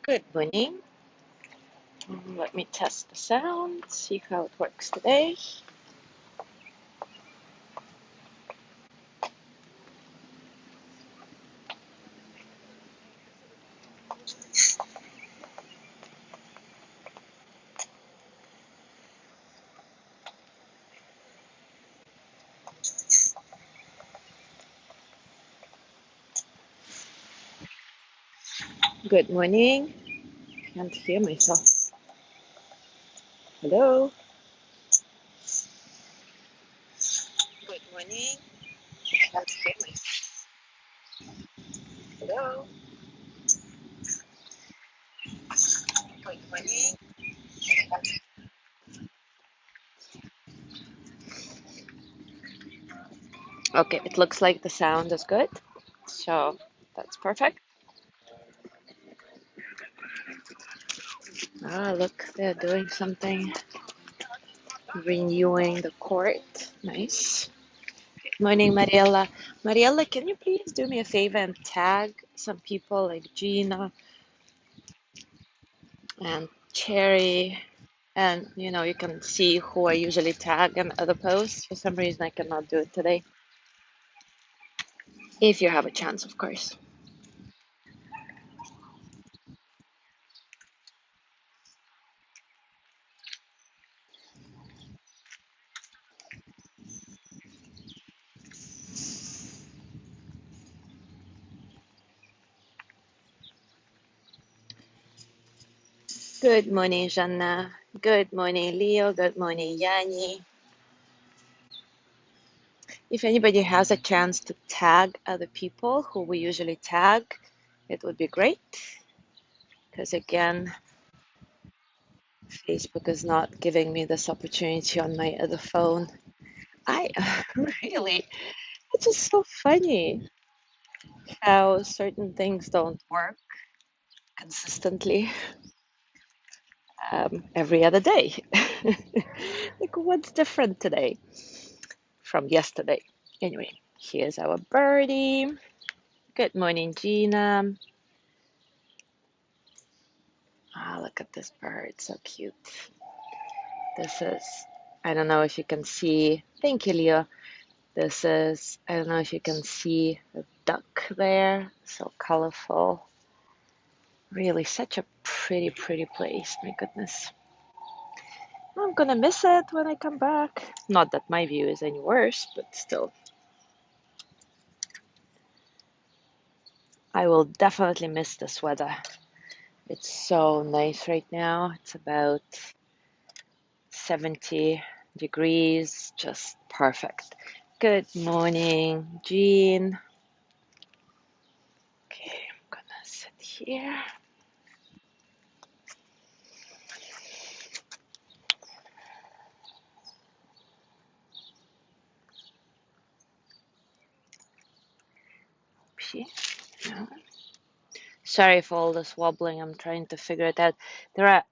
Good morning. Let me test the sound, see how it works today. Good morning. Can't hear myself. Hello. Good morning. Can't hear myself. Hello. Good morning. Okay, it looks like the sound is good. So that's perfect. Ah, look, they're doing something, renewing the court. Nice. Morning, Mariella. Mariella, can you please do me a favor and tag some people like Gina and Cherry? And you can see who I usually tag in other posts. For some reason, I cannot do it today. If you have a chance, of course. Good morning, Jana. Good morning, Leo. Good morning, Yani. If anybody has a chance to tag other people who we usually tag, it would be great. Because again, Facebook is not giving me this opportunity on my other phone. I really, it's just so funny how certain things don't work consistently every other day. Like, what's different today from yesterday? Anyway, here's our birdie. Good morning, Gina. Ah, look at this bird, so cute. This is, I don't know if you can see, thank you, Leo. This is, I don't know if you can see the duck there, so colorful. Really, such a pretty, pretty place, my goodness. I'm gonna miss it when I come back. Not that my view is any worse, but still. I will definitely miss this weather. It's so nice right now. It's about 70 degrees, just perfect. Good morning, Jean. Okay, I'm gonna sit here. See? No. Sorry for all this wobbling. I'm trying to figure it out.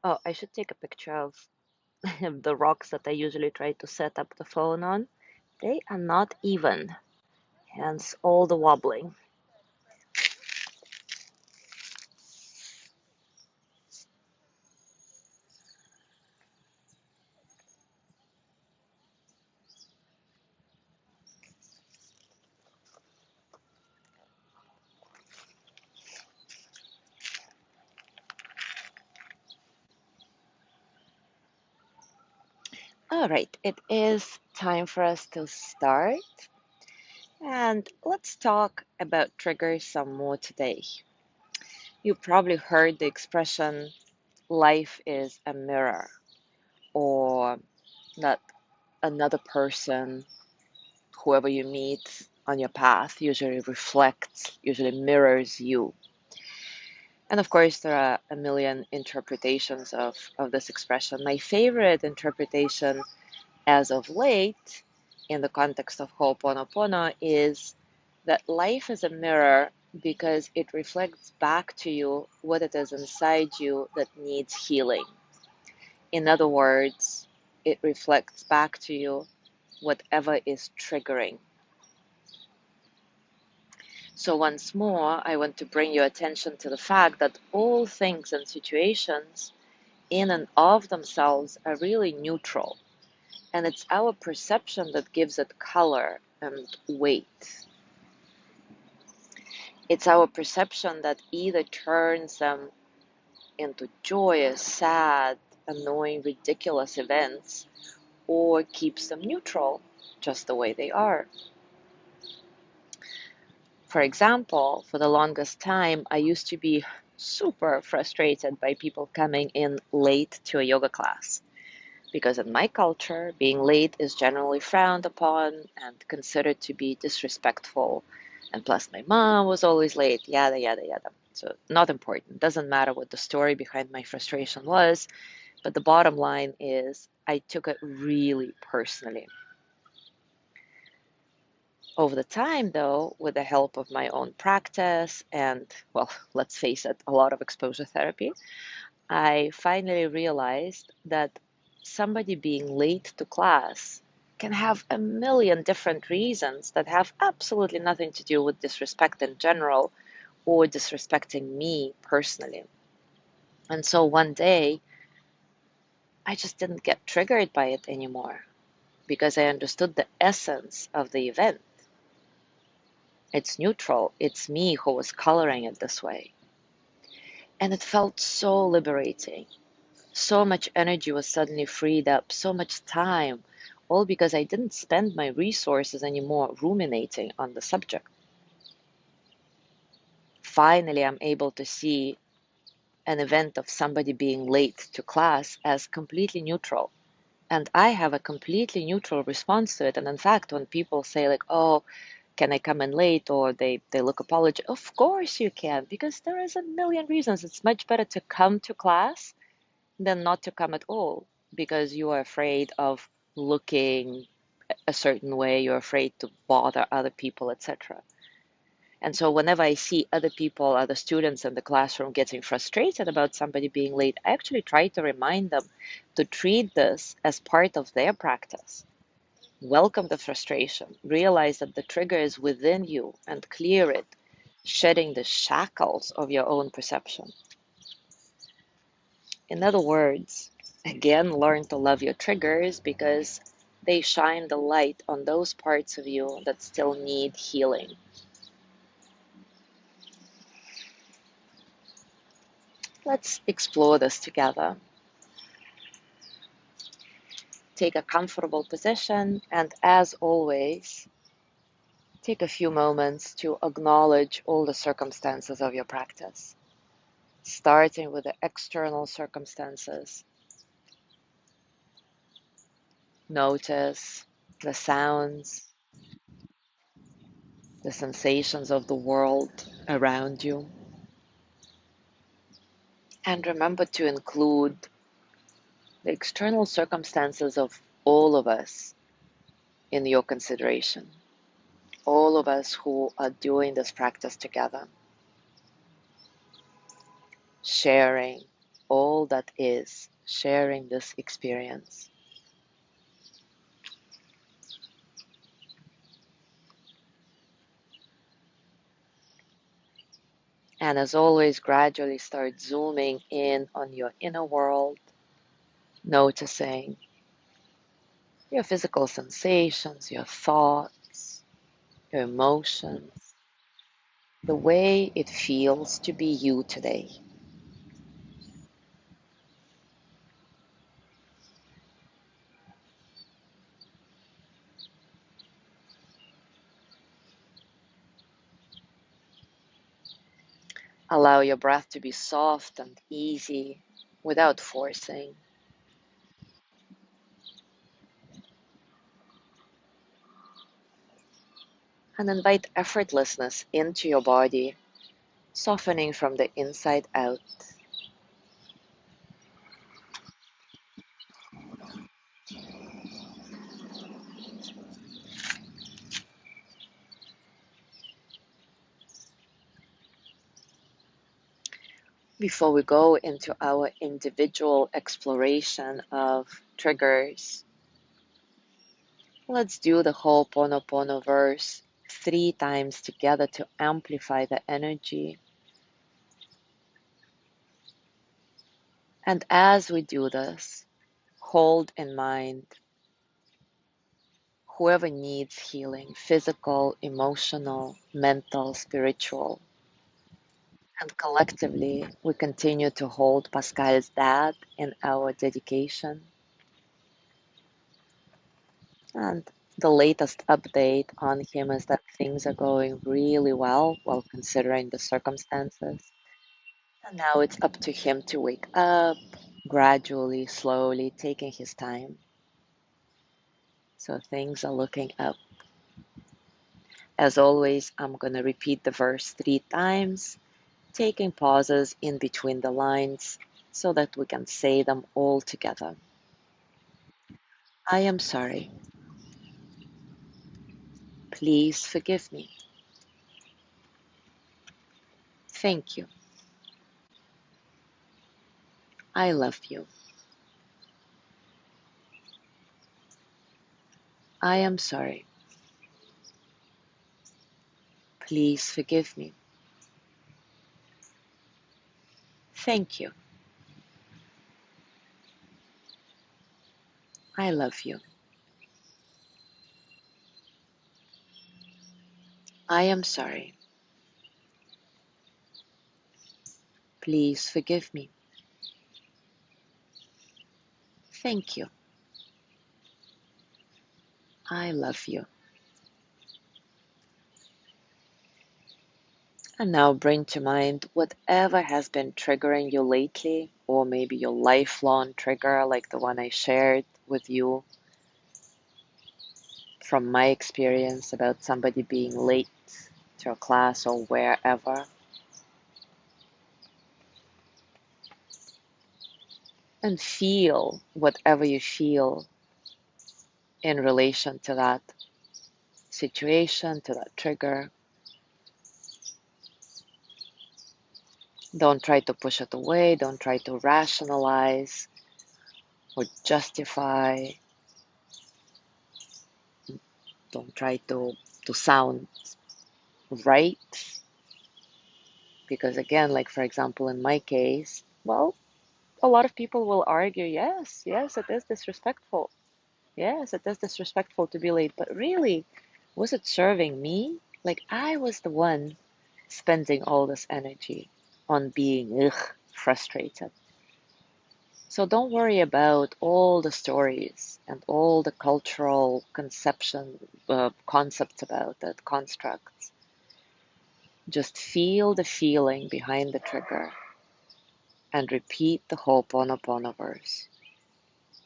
Oh, I should take a picture of the rocks that I usually try to set up the phone on. They are not even, hence all the wobbling. All right, it is time for us to start. And let's talk about triggers some more today. You probably heard the expression, life is a mirror, or that another person, whoever you meet on your path, usually reflects, usually mirrors you. And of course, there are a million interpretations of this expression. My favorite interpretation as of late, in the context of Ho'oponopono, is that life is a mirror because it reflects back to you what it is inside you that needs healing. In other words, it reflects back to you whatever is triggering. So once more, I want to bring your attention to the fact that all things and situations in and of themselves are really neutral, and it's our perception that gives it color and weight. It's our perception that either turns them into joyous, sad, annoying, ridiculous events, or keeps them neutral, just the way they are. For example, for the longest time, I used to be super frustrated by people coming in late to a yoga class. Because in my culture, being late is generally frowned upon and considered to be disrespectful. And plus, my mom was always late, yada, yada, yada. So, not important. Doesn't matter what the story behind my frustration was, but the bottom line is I took it really personally. Over the time, though, with the help of my own practice and, well, let's face it, a lot of exposure therapy, I finally realized that somebody being late to class can have a million different reasons that have absolutely nothing to do with disrespect in general or disrespecting me personally. And so one day, I just didn't get triggered by it anymore because I understood the essence of the event. It's neutral, it's me who was coloring it this way. And it felt so liberating. So much energy was suddenly freed up, so much time, all because I didn't spend my resources anymore ruminating on the subject. Finally, I'm able to see an event of somebody being late to class as completely neutral. And I have a completely neutral response to it. And in fact, when people say, like, oh, can I come in late? Or they look apologetic, of course you can, because there is a million reasons. It's much better to come to class than not to come at all because you are afraid of looking a certain way, you're afraid to bother other people, etc. And so whenever I see other people, other students in the classroom getting frustrated about somebody being late, I actually try to remind them to treat this as part of their practice. Welcome the frustration, realize that the trigger is within you and clear it, shedding the shackles of your own perception. In other words, again, learn to love your triggers because they shine the light on those parts of you that still need healing. Let's explore this together. Take a comfortable position, and as always, take a few moments to acknowledge all the circumstances of your practice, starting with the external circumstances. Notice the sounds, the sensations of the world around you. And remember to include the external circumstances of all of us in your consideration. All of us who are doing this practice together, sharing all that is, sharing this experience. And as always, gradually start zooming in on your inner world, noticing your physical sensations, your thoughts, your emotions, the way it feels to be you today. Allow your breath to be soft and easy without forcing. And invite effortlessness into your body, softening from the inside out. Before we go into our individual exploration of triggers, let's do the Ho'oponopono verse three times together to amplify the energy. And as we do this, hold in mind whoever needs healing, physical, emotional, mental, spiritual. And collectively, we continue to hold Pascal's dad in our dedication. And the latest update on him is that things are going really well while considering the circumstances. And now it's up to him to wake up, gradually, slowly, taking his time. So things are looking up. As always, I'm going to repeat the verse three times, taking pauses in between the lines so that we can say them all together. I am sorry. Please forgive me. Thank you. I love you. I am sorry. Please forgive me. Thank you. I love you. I am sorry. Please forgive me. Thank you. I love you. And now bring to mind whatever has been triggering you lately, or maybe your lifelong trigger, like the one I shared with you from my experience about somebody being late to a class or wherever. And feel whatever you feel in relation to that situation, to that trigger. Don't try to push it away. Don't try to rationalize or justify. Don't try to sound right. Because again, like for example, in my case, well, a lot of people will argue, yes, yes, it is disrespectful. Yes, it is disrespectful to be late. But really, was it serving me? Like I was the one spending all this energy on being frustrated. So don't worry about all the stories and all the cultural concepts about it, constructs. Just feel the feeling behind the trigger and repeat the Ho'oponopono verse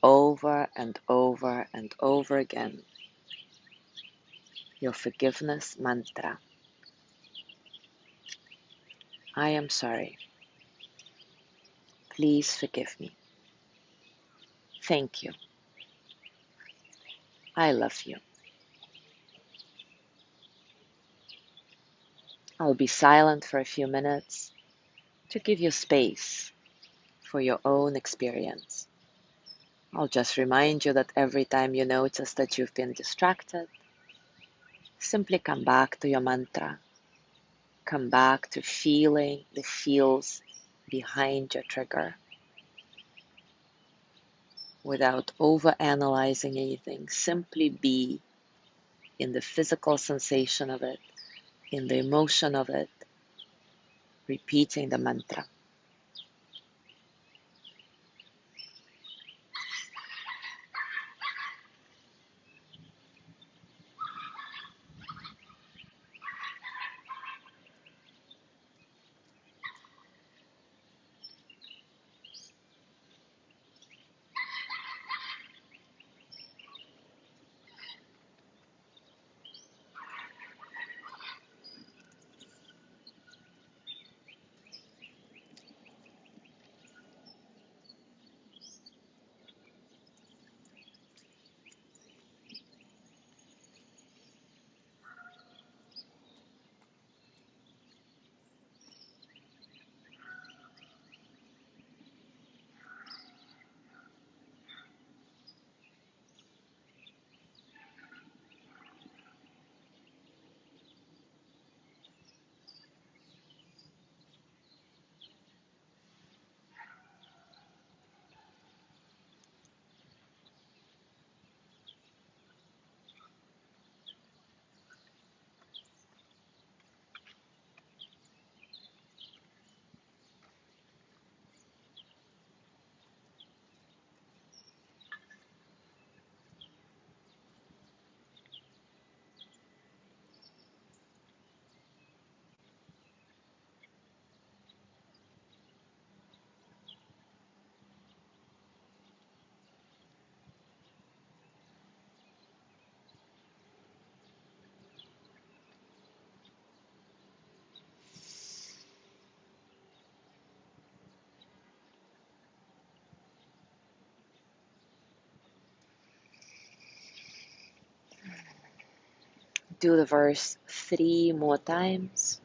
over and over and over again. Your forgiveness mantra. I am sorry. Please forgive me. Thank you. I love you. I'll be silent for a few minutes to give you space for your own experience. I'll just remind you that every time you notice that you've been distracted, simply come back to your mantra. Come back to feeling the feels behind your trigger without over-analyzing anything. Simply be in the physical sensation of it, in the emotion of it, repeating the mantra. Do the verse 3 more times,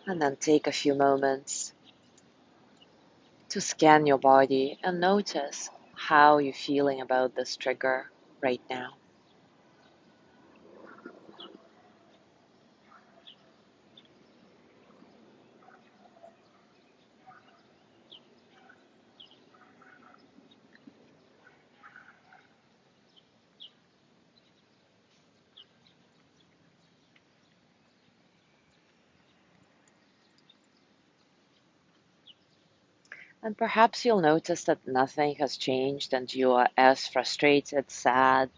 and then take a few moments to scan your body and notice how you're feeling about this trigger right now. And perhaps you'll notice that nothing has changed and you are as frustrated, sad,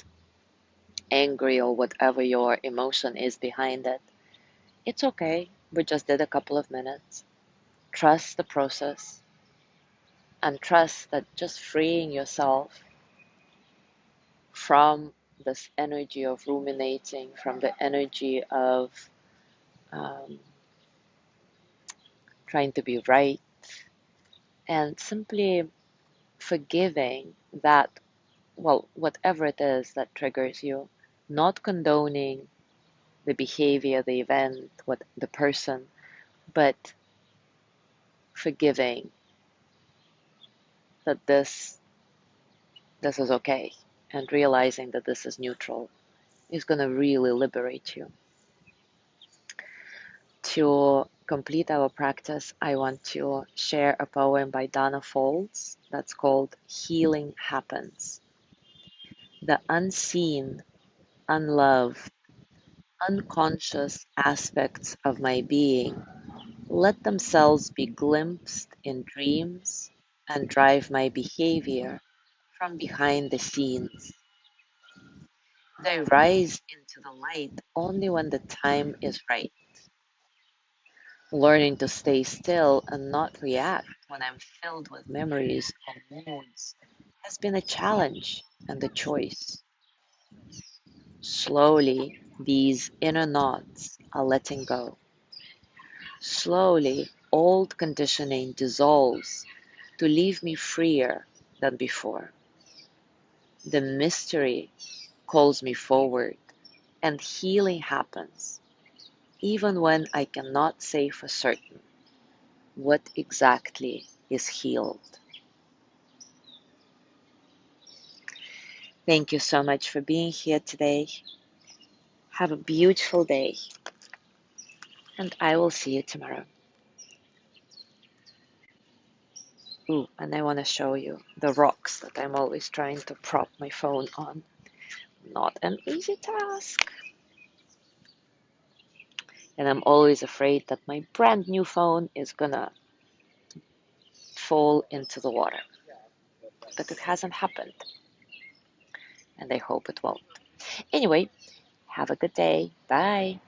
angry, or whatever your emotion is behind it. It's okay. We just did a couple of minutes. Trust the process and trust that just freeing yourself from this energy of ruminating, from the energy of um, trying to be right, and simply forgiving that, well, whatever it is that triggers you, not condoning the behavior, the event, what the person, but forgiving that this is okay, and realizing that this is neutral is going to really liberate you. To complete our practice, I want to share a poem by Donna Folds that's called Healing Happens. The unseen, unloved, unconscious aspects of my being let themselves be glimpsed in dreams and drive my behavior from behind the scenes. They rise into the light only when the time is right. Learning to stay still and not react when I'm filled with memories or moods has been a challenge and a choice. Slowly, these inner knots are letting go. Slowly, old conditioning dissolves to leave me freer than before. The mystery calls me forward, and healing happens, even when I cannot say for certain what exactly is healed. Thank you so much for being here today. Have a beautiful day, and I will see you tomorrow. Ooh, and I want to show you the rocks that I'm always trying to prop my phone on. Not an easy task. And I'm always afraid that my brand new phone is gonna fall into the water. But it hasn't happened, and I hope it won't. Anyway, have a good day. Bye.